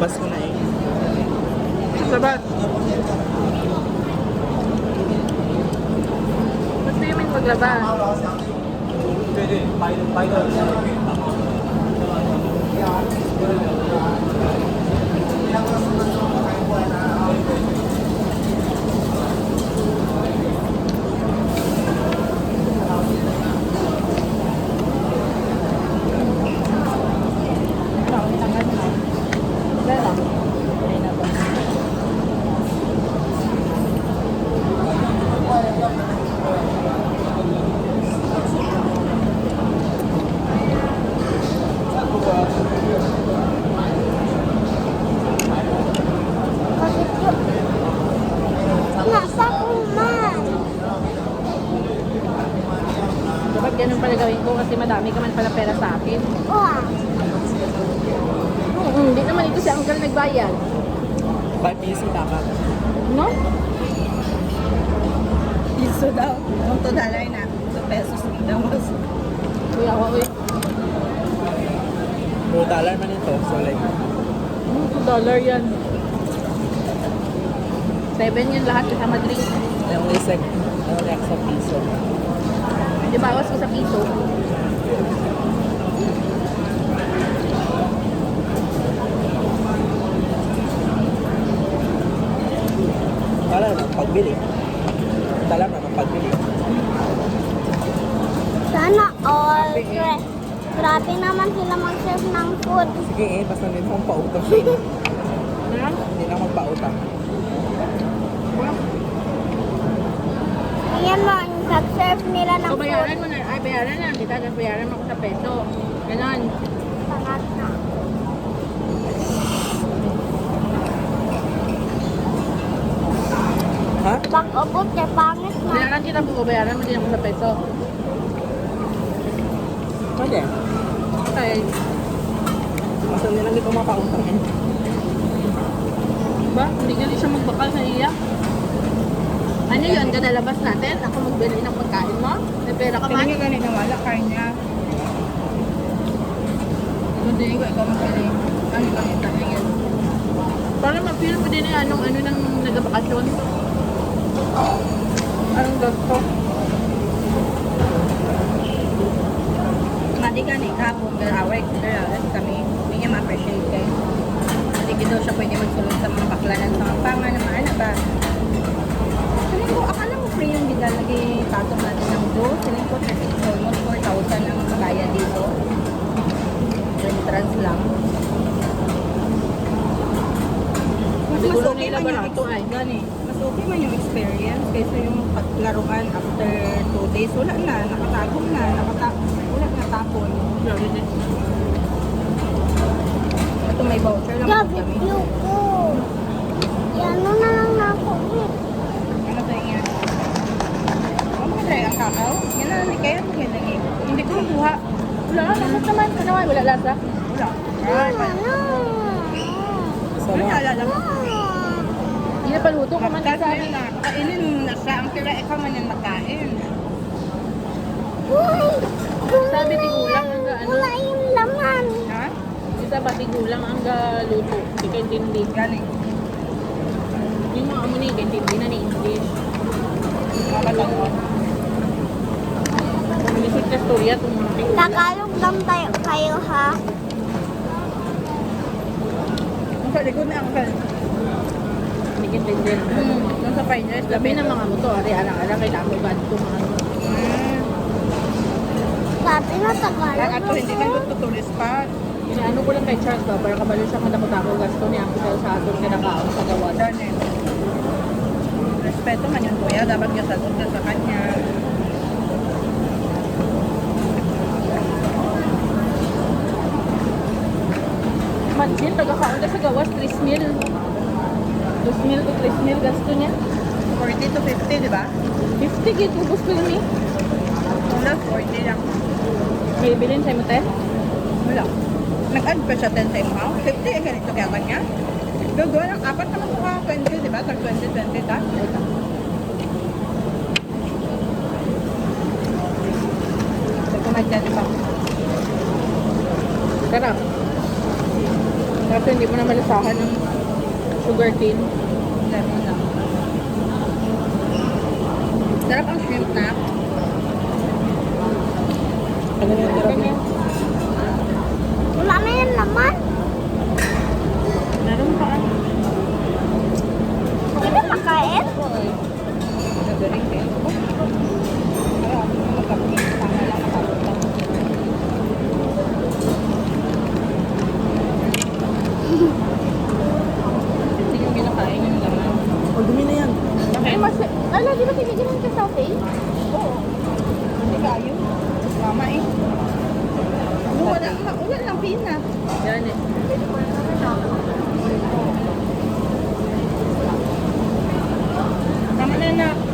Nilabas ko na eh. Sabat. Gusto yung maglaba. Pwede. Pilot. Nasa kuman. Dapat ganun pala gawin ko kasi madami ka man pala pera sa akin. Wow. Hindi naman ito si Uncle nagbayad. 5 piso dapat. No? Piso daw. Kung $2 na. 2 pesos na daw. Kuya ko, uy. $2 man ito. So like, $2 yan. 7 yan lahat kasama drink. only extra piso. Di bawas ko sa piso. Wala naman pagbili. Dala naman pagbili. Sana all. Grabe naman sila mag-serve ng food. Sige eh, basta hindi mo pautang siya. Ha? Hindi na magpautang. Ayan mo, nag-serve nila ng So, food. bayaran mo na. Ay, bayaran na kita. Tapos bayaran mo ako sa peso. Ganon. Pangat na. Ha? Pag-abot kay pangit na. Bayaran kita po. Bayaran mo din ako sa peso. Pwede. Okay. Basta hindi lang dito mapautang eh. Diba? Hindi gali siya magbakal sa iya. Ano yun? Kadalabas natin? Ako magbili ng pagkain mo? May pera ka man? Pinigil ka na wala kanya. Hindi ko ikaw magbili. Ano ka yung talingin? Para ma-feel mo din yung ano ng nagabakasyon. Anong gasto? Madi ka ni kapong garaway. Kami, hindi niya ma-appreciate kayo. Hindi ko daw siya pwede magsulong sa mga baklanan sa mga pangan na maana ba. Saling ko, akala mo free yung ginalagay tatong natin ng do. Saling ko, almost 4,000 ang kaya dito. Entrance lang. Mas Siguro okay nila man yung barato ay. gani. Mas okay man yung experience kaysa yung paglaruan after 2 days. Wala na, nakatagong na, wala na tapon. Grabe din. Ito may voucher lang po Grabe, kami. yuko. Yan na lang na ako. Ano sa inyo? Ano mo try ang kakao? Yan na, hindi kaya mo yan lagi. Hindi ko makuha. Wala, lasas naman. Ano nga, wala lasa. Wala. Ay, pa. Basta Ano lang. naalala mo? Hindi na paluto ka man Kasi sa yun na, kainin mo na siya. Ang tira, ikaw man yung magkain. Uy! Sabi tigulang ang ano. Wala yung laman. Ha? Isa ba tigulang ang luto. Hindi ka intindi. Galing. Yung mga amo ni, intindi na ni English. Makalang mo. Lisod ka storya itong mga tigulang. Tagalog lang kayo ha. Ang sa likod na ang kal. Hindi ka intindi. Nung sa finals, Labi ng mga mo to. Ari, alang-alang kay damo ba ito mga ano. Sabi na Tagalog Ato, hindi lang na po. gusto tourist spot. Inaano ko lang kay Charles ba, para kabalo siya madamo-damo gasto niya ako sa atong kinakaon sa gawa. Darn. Respeto man yun, kuya. Dapat ka sagot ka sa kanya. Imagine, taga-kaon ka sa gawas, 3 mil. 2 mil to 3 mil gasto niya. 40 to 50, di ba? 50 git, ubos ko yun eh. Wala, 40 lang. May bilhin sa'yo mo, te? Wala. Nag-add pa siya 10 sa imo, ha? 50, eh, ganito kaya kanya. Gagawa ng apat naman ko ka, 20, di ba? Tag 20, 20, ta? Ito ko nagdyan, di ba? Sarap. Kasi hindi mo na malisahan ng sugar cane. Lemon lang. Sarap ang shrimp na. Ano yung hirap niya? Wala na yan naman. Meron pa. Hindi makain. Nagaring eh. Ay, ako na magkapit. Tama lang nakapunta. Hindi yung kinakain yung laman. Oh, dumi na yan. Ay, ala, di ba tinigyan ka sa saute? Oo. Hindi kayo. Mama eh. Wala lang pina. Yan eh. Tama na na.